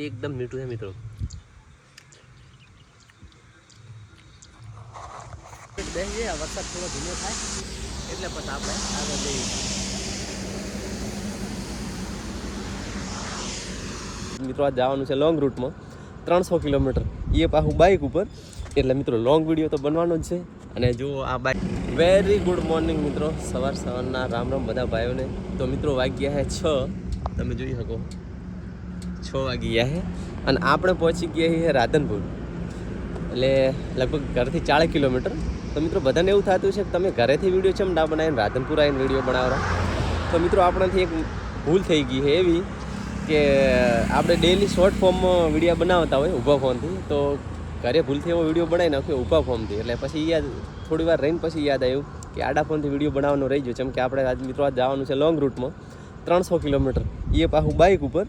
એકદમ મીઠું છે મિત્રો. બેસીએ વરસાદ થોડો ધીમો થાય એટલે પછી આપણે આગળ જઈએ. મિત્રો આ જવાનું છે લોંગ રૂટમાં 300 કિલોમીટર, એ પાછું બાઇક ઉપર. એટલે મિત્રો લોંગ વિડીયો તો બનવાનો જ છે. અને જો આ બાઇક વેરી ગુડ મોર્નિંગ મિત્રો, સવારના રામ રામ બધા ભાઈઓને. તો મિત્રો વાગ્યા છે 6, તમે જોઈ શકો 6 વાગી ગયા છે. અને આપણે પહોંચી ગયા છીએ રાધનપુર, એટલે લગભગ ઘરથી 40 કિલોમીટર. તો મિત્રો બધાને એવું થતું છે કે તમે ઘરેથી વિડીયો ચમ ના બનાવીને રાધનપુર આવીને વિડીયો બનાવરા. તો મિત્રો આપણાથી એક ભૂલ થઈ ગઈ છે એવી કે આપણે ડેલી શોર્ટ ફોર્મમાં વિડીયો બનાવતા હોય ઊભા ફોનથી, તો ઘરે ભૂલથી એવો વિડીયો બનાવી નાખ્યો ઊભા ફોર્મથી. એટલે પછી યાદ થોડી વાર રહીને પછી યાદ આવ્યું કે આડા ફોનથી વિડીયો બનાવવાનો રહી ગયો. જેમ કે આપણે આજ મિત્રો આજ જવાનું છે લોંગ રૂટમાં 300 કિલોમીટર, એ પાછું બાઇક ઉપર.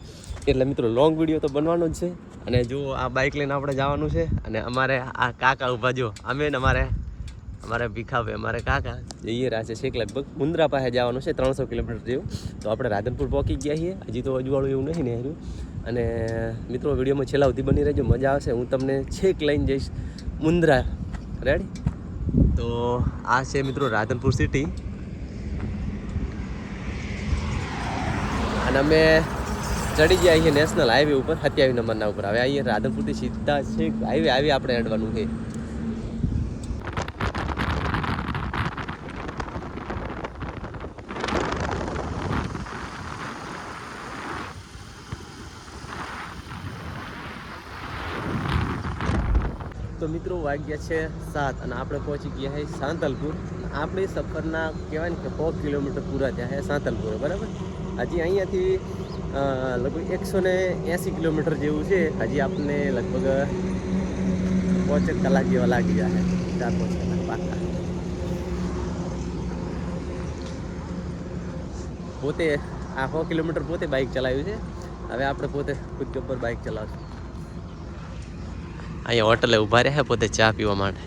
એટલે મિત્રો લોંગ વિડીયો તો બનવાનો જ છે. અને જો આ બાઇક લઈને આપણે જવાનું છે. અને અમારે આ કાકા ઊભા જો, અમે ને અમારે ભીખાભાઈ અમારે કાકા જઈએ રહ્યા છે લગભગ મુન્દ્રા પાસે જવાનું છે 300 કિલોમીટર જેવું. તો આપણે રાધનપુર પહોંચી ગયા છીએ. હજી તો અજવાળું એવું નહીં ને હેર્યું. અને મિત્રો વિડીયોમાં છેલ્લા સુધી બની રહેજો, મજા આવશે. હું તમને છેક લઈને જઈશ મુન્દ્રા. રેડી? તો આ છે મિત્રો રાધનપુર સિટી. અને અમે ચડી ગયા છીએ નેશનલ હાઈવે ઉપર 27 નંબરના ઉપર. હવે અહીંયા રાધનપુરથી સીધા છેક હાઈવે આપણે અડવાનું છે. તો મિત્રો વાગ્યા છે 7 અને આપણે પહોંચી ગયા છે સાંતલપુર. આપણી સફરના કહેવાય ને કે 100 કિલોમીટર પૂરા થયા છે સાંતલપુર, બરાબર. હજી અહીંયાથી લગભગ 180 કિલોમીટર જેવું છે. હજી આપણને લગભગ 5 કલાક જેવા લાગી જાય, 4-5 કલાક પાકા. પોતે આ 100 કિલોમીટર પોતે બાઇક ચલાવ્યું છે. હવે આપણે પોતે ખુદ ગબ્બર બાઇક ચલાવશું. અહીંયા હોટલે ઊભા રહ્યા પોતે ચા પીવા માટે.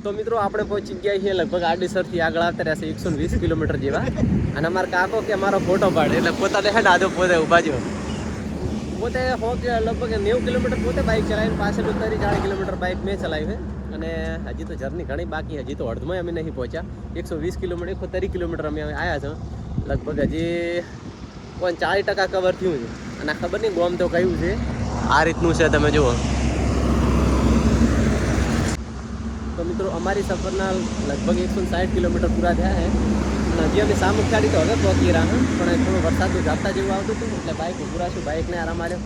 તો મિત્રો આપણે પહોંચી ગયા છીએ લગભગ આડીસરથી આગળ આવતા રહેશે 120 કિલોમીટર જેવા. અને અમારા કાકો કે મારો ફોટો પાડે, એટલે પોતાને હે ને આધો પોતે ઊભા જો. પોતે લગભગ 90 કિલોમીટર પોતે બાઇક ચલાવીને પાછળ 40 કિલોમીટર બાઇક મેં ચલાવી છે. અને હજી તો જર્ની ઘણી બાકી. હજી તો અડધમાં અમે નહીં પહોંચ્યા. 120 કિલોમીટર 130 કિલોમીટર અમે આવ્યા છે લગભગ. હજી 40% કવર થયું છે. અને ખબર નહીં ગોમ તો કયું છે. આ રીતનું છે, તમે જુઓ. તો મિત્રો અમારી સફરના લગભગ 160 કિલોમીટર પૂરા થયા છે. અને હજી અમે સામુખિયાળી તો હવે પહોંચી રહ્યા હા, પણ થોડું વરસાદનું ઝાપટા જેવું આવતું હતું એટલે બાઇક ઊભું રાખ્યું, બાઇકને આરામ આવ્યો.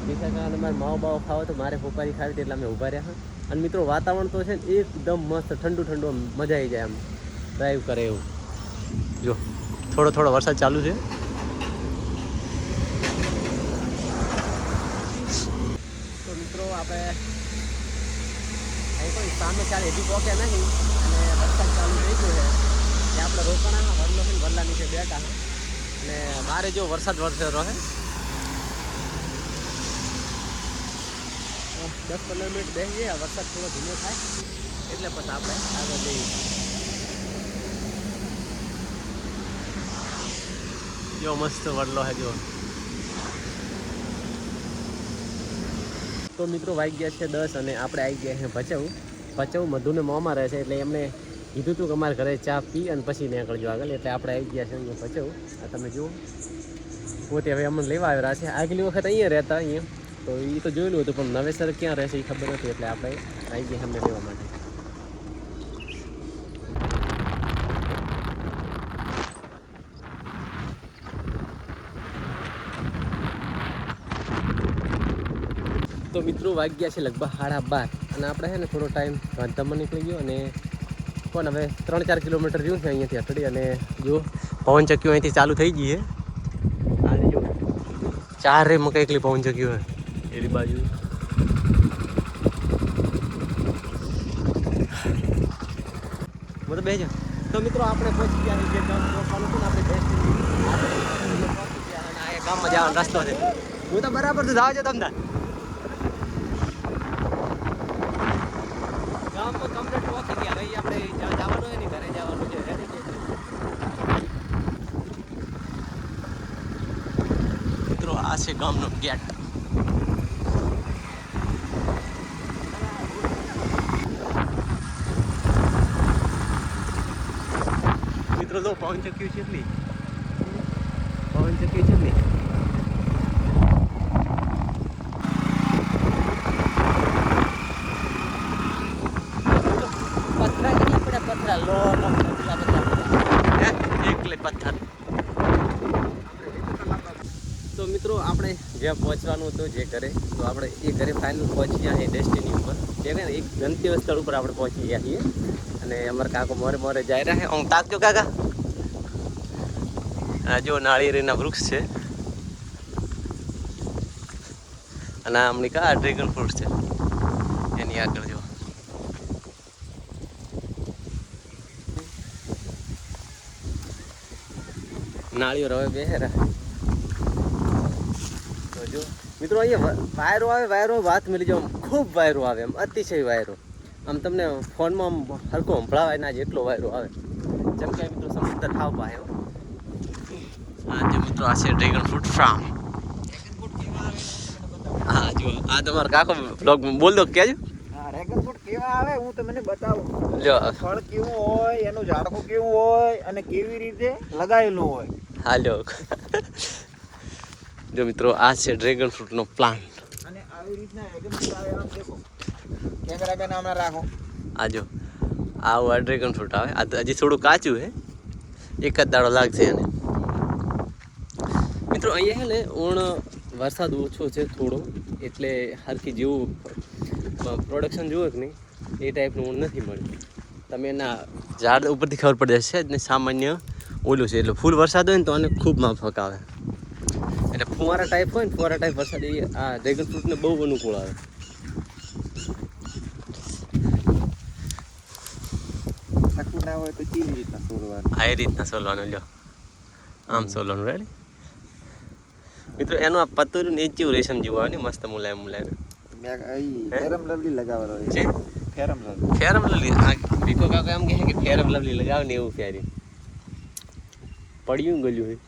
બીજા કારણે મારે માવો બાવો ખાવો તો મારે પોપારી ખાવી હતી એટલે અમે ઊભા રહ્યા. અને મિત્રો વાતાવરણ તો છે ને એકદમ મસ્ત ઠંડુ ઠંડુ, મજા આવી જાય આમ ડ્રાઈવ કરે એવું. જો થોડો વરસાદ ચાલુ છે. આપણે અહીં કોઈ સામે ચાલે હજી પહોંચ્યા નહીં અને વરસાદ ચાલુ થઈ ગયો છે. એ આપણે રોકાણા વરલો છે, વરલા નીચે બેઠા. અને બારે જો વરસાદ વરસેલો છે. 10-15 મિનિટ બેસીએ, વરસાદ થોડો ધીમો થાય એટલે પછી આપણે આગળ જઈએ. જો મસ્ત વરલો છે જો. તો મિત્રો વાગ્યા છે 10 અને આપણે આવી ગયા છે ભચાઉ. મધુને મોંમાં રહે છે એટલે એમને કીધું હતું કે અમારે ઘરે ચા પી અને પછી નીકળજો આગળ. એટલે આપણે આવી ગયા છે અહીંયા ભચાઉ. આ તમે જુઓ પોતે હવે અમને લેવા આવ્યા છે. આગલી વખત અહીંયા રહેતા અહીંયા, તો એ તો જોયેલું હતું પણ નવેસર ક્યાં રહેશે એ ખબર નથી. એટલે આપણે આવી ગયા અમને લેવા માટે. તો મિત્રો વાગ્યા છે લગભગ 12:30 અને આપણે છે ને થોડો ટાઈમ ગાંધીધામમાં નીકળી ગયો. અને કોણ હવે 3-4 કિલોમીટર રહ્યું છે અહીંયાથી અટડી. અને જો પવન ચક્કીઓ અહીંથી ચાલુ થઈ ગઈ છે. આજે જો 4 મકાઈ એકલી પવન ચક્કીઓ હોય એની બાજુ. બે જ. તો મિત્રો આપણે પહોંચી ગયા જે ગામ રોકવાનું હતું ને આપણે ગામમાં જવાનો રસ્તો છે. હું તો બરાબર તો જાવ છો તમને ગામમાં કમ્પ્લીટ પહોંચી ગયા. ભાઈ આપણે જવાનું હોય ને ઘરે જવાનું છે. મિત્રો આ આ છે ગામનો ગેટ. મિત્રો તો પવન ચક્કી છે એટલી પથ્થર. તો મિત્રો આપણે જ્યાં પહોંચવાનું હતું જે ઘરે, તો આપણે એ ઘરે ફાઇનલ પહોંચી ગયા છીએ ડેસ્ટિની ઉપર. જે ને એક ગંતવ્ય સ્થળ ઉપર આપણે પહોંચી ગયા છીએ અને અમારા કાકો મોરે જઈ રહ્યા છે. હું તાકજો કાકા, આ જો નાળિયેરીના વૃક્ષ છે અને આમની કા ડ્રેગન ફ્રૂટ છે એની આગળ જો. નાળિયેર હવે બેહેરા તો જો મિત્રો અહીંયા વાયરો વાત મળી જાવ, ખૂબ વાયરો આવે, એમ અતિશય વાયરો. આમ તમને ફોનમાં આમ હલકો સંભળાવાય ના જેટલો વાયરો આવે. જેમ કે મિત્રો સમુદ્ર ઠાવ પાયો. હા જો મિત્રો આ છે ડ્રેગન ફ્રૂટ ફાર્મ. હા જો આ તમારો કાકો બ્લોગ બોલ દો કહેજો. ડ્રેગન ફ્રૂટ કેવા આવે હું તમને બતાવું. જો ફળ કેવું હોય, એનું ઝાડકું કેવું હોય અને કેવી રીતે લગાવેલું હોય. હાલો જો મિત્રો આ છે ડ્રેગન ફ્રૂટનો પ્લાન્ટ. અને આવી રીતના ડ્રેગન ફ્રૂટ આવે આમ દેખો. કેમેરા બેન આમાં રાખો. આ જો આવું આ ડ્રેગન ફ્રૂટ આવે. આ હજી થોડું કાચું છે, એક જ દાડો લાગશે એને. મિત્રો અહીંયા છે ને વરસાદ ઓછો છે થોડો, એટલે હરખી જેવું પ્રોડક્શન જુઓ કે નહીં એ ટાઈપનું ઊંઘ નથી મળતી. તમે એના ઝાડ ઉપરથી ખબર પડી જશે જ ને સામાન્ય ઓલું છે. એટલે ફૂલ વરસાદ હોય ને તો આને ખૂબ માફક આવે. એટલે ફુવારા ટાઈપ હોય ને ફુવારા ટાઈપ વરસાદ એ આ ડ્રેગન ફ્રૂટને બહુ અનુકૂળ આવે. ના હોય તો કેવી રીતના સોલવાનું? આ એ રીતના સોલવાનું. લ્યો આમ સોલવાનું. રેડી મિત્રો એનું આ પતરું ને જેવું રેશમ જેવું આવે ને મસ્ત મુલાયમ. ફેરમ લવલી લગાવવાનો છે. ફેરમ લવલી ભીખો કાકા એમ કહે કે ફેરમ લવલી લગાવ ને એવું ફેરી પડ્યું ગયું હોય.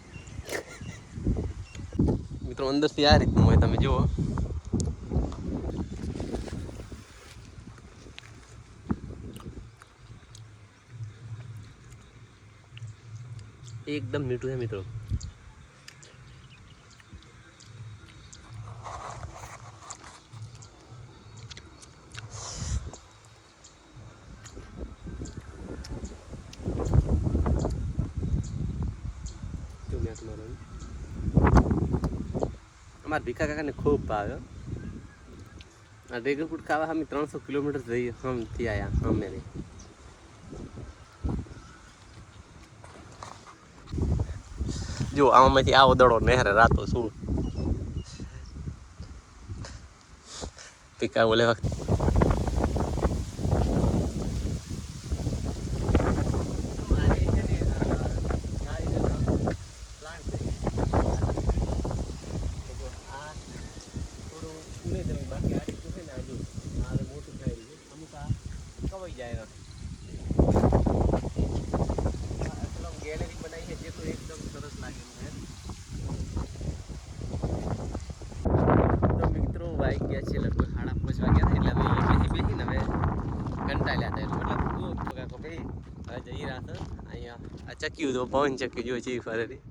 મિત્રો અંદરથી આ રીતનું હોય, તમે જુઓ. એકદમ મીઠું છે મિત્રો. અમારા ભીખા કાકાને ખૂબ ભાવે. આ ડ્રેગન ફ્રૂટ ખાવા અમે 300 કિલોમીટર જઈએ હમથી આવ્યા અમે નહીં. જો આમાંથી આવો દડો નહેરે રાતો શું ભીખા બોલે વખત ગેલેરી બનાવી છે જે તો એકદમ સરસ લાગે છે. તો મિત્રો વાઈ ગયા છે લગભગ 5:30 વાગ્યા એટલે અમે બેસીને હવે કંટાળ્યા હતા. મતલબ કાકો ભાઈ હવે જઈ રહ્યા હતા અહીંયા. આ ચક્યું તો પવન ચક્યું જો છે ફરેથી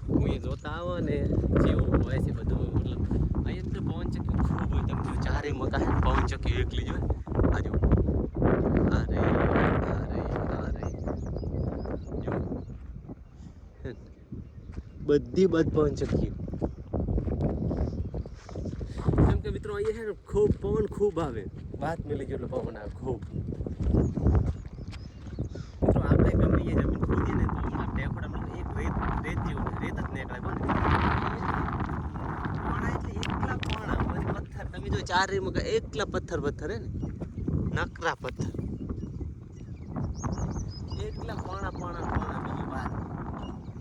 હું એ જોતા આવો ને જેવું હોય છે બધું. મતલબ અહીંયા તો પવન ચક્યું ખૂબ હોય. તમે ચારે મકા પવન ચક્યું એકલી જ હોય. આજુ બધી પવન ચક્કી. કેમ કે મિત્રો અહીંયા છે ને ખૂબ પવન ખૂબ આવે, વાત મિલી જેટલો પવન આવે ખૂબ. મિત્રો આપણે ગમે એ જમીન ખોદીએ ને તો ટેકડામાં એક રેત જેવું રેત જ નીકળે. પોણા એટલે એકલા પોણા પથ્થર. તમે જો ચારે મકા એકલા પથ્થર હે ને, નકરા પથ્થર એકલા પોણા બીજી વાત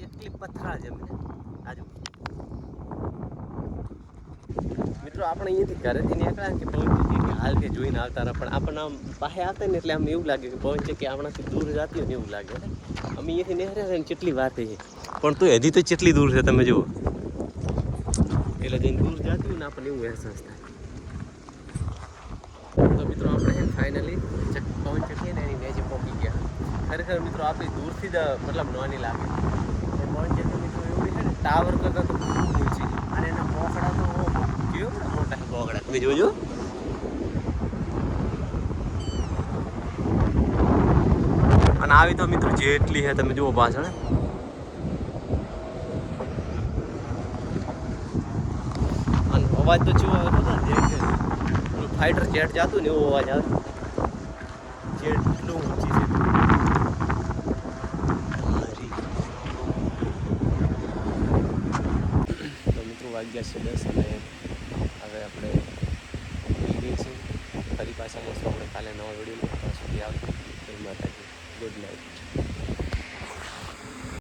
એટલી પથરા જમીન. આજુ મિત્રો આપણે અહીંયાથી ઘરેથી નીકળ્યા કે પવન ચક્કી હાલ કે જોઈને આવતા રહ્યા, પણ આપણને આમ પાસે આવતા ને એટલે આમ એવું લાગે કે પવન ચક્કી આપણાથી દૂર જતી હોય ને એવું લાગે. અમે અહીંયાથી નીકળ્યા ને કેટલી વાત છે, પણ તો હજી તો કેટલી દૂર છે તમે જુઓ. એટલે જઈને દૂર જતું હોય ને આપણને એવું અહેસાસ થાય. તો મિત્રો આપણે ફાઇનલી પવન ચક્કી ને એની નીચે પહોંચી ગયા. ખરેખર મિત્રો આપણી દૂરથી જ મતલબ નાની લાગે પણ પવન ચક્કી મિત્રો એવડી છે ને ટાવર કરતાં તો ખૂબ ઊંચી અને એના મોકળા તો કેવા મોટા મોકળા તમે જોજો. અને આવી તો મિત્રો જેટલી છે તમે જુઓ પાછળ અને અવાજ તો ચેવો આવે ખબર જેટ ફાઇટર જેટ જતું ને એવો અવાજ આવે. જેટ એટલું ઊંચી છે. તો મિત્રો વાગ્યા છે 10 અને હવે આપણે ફરી પાછા મળશું આપણે કાલે નવા વિડીયો.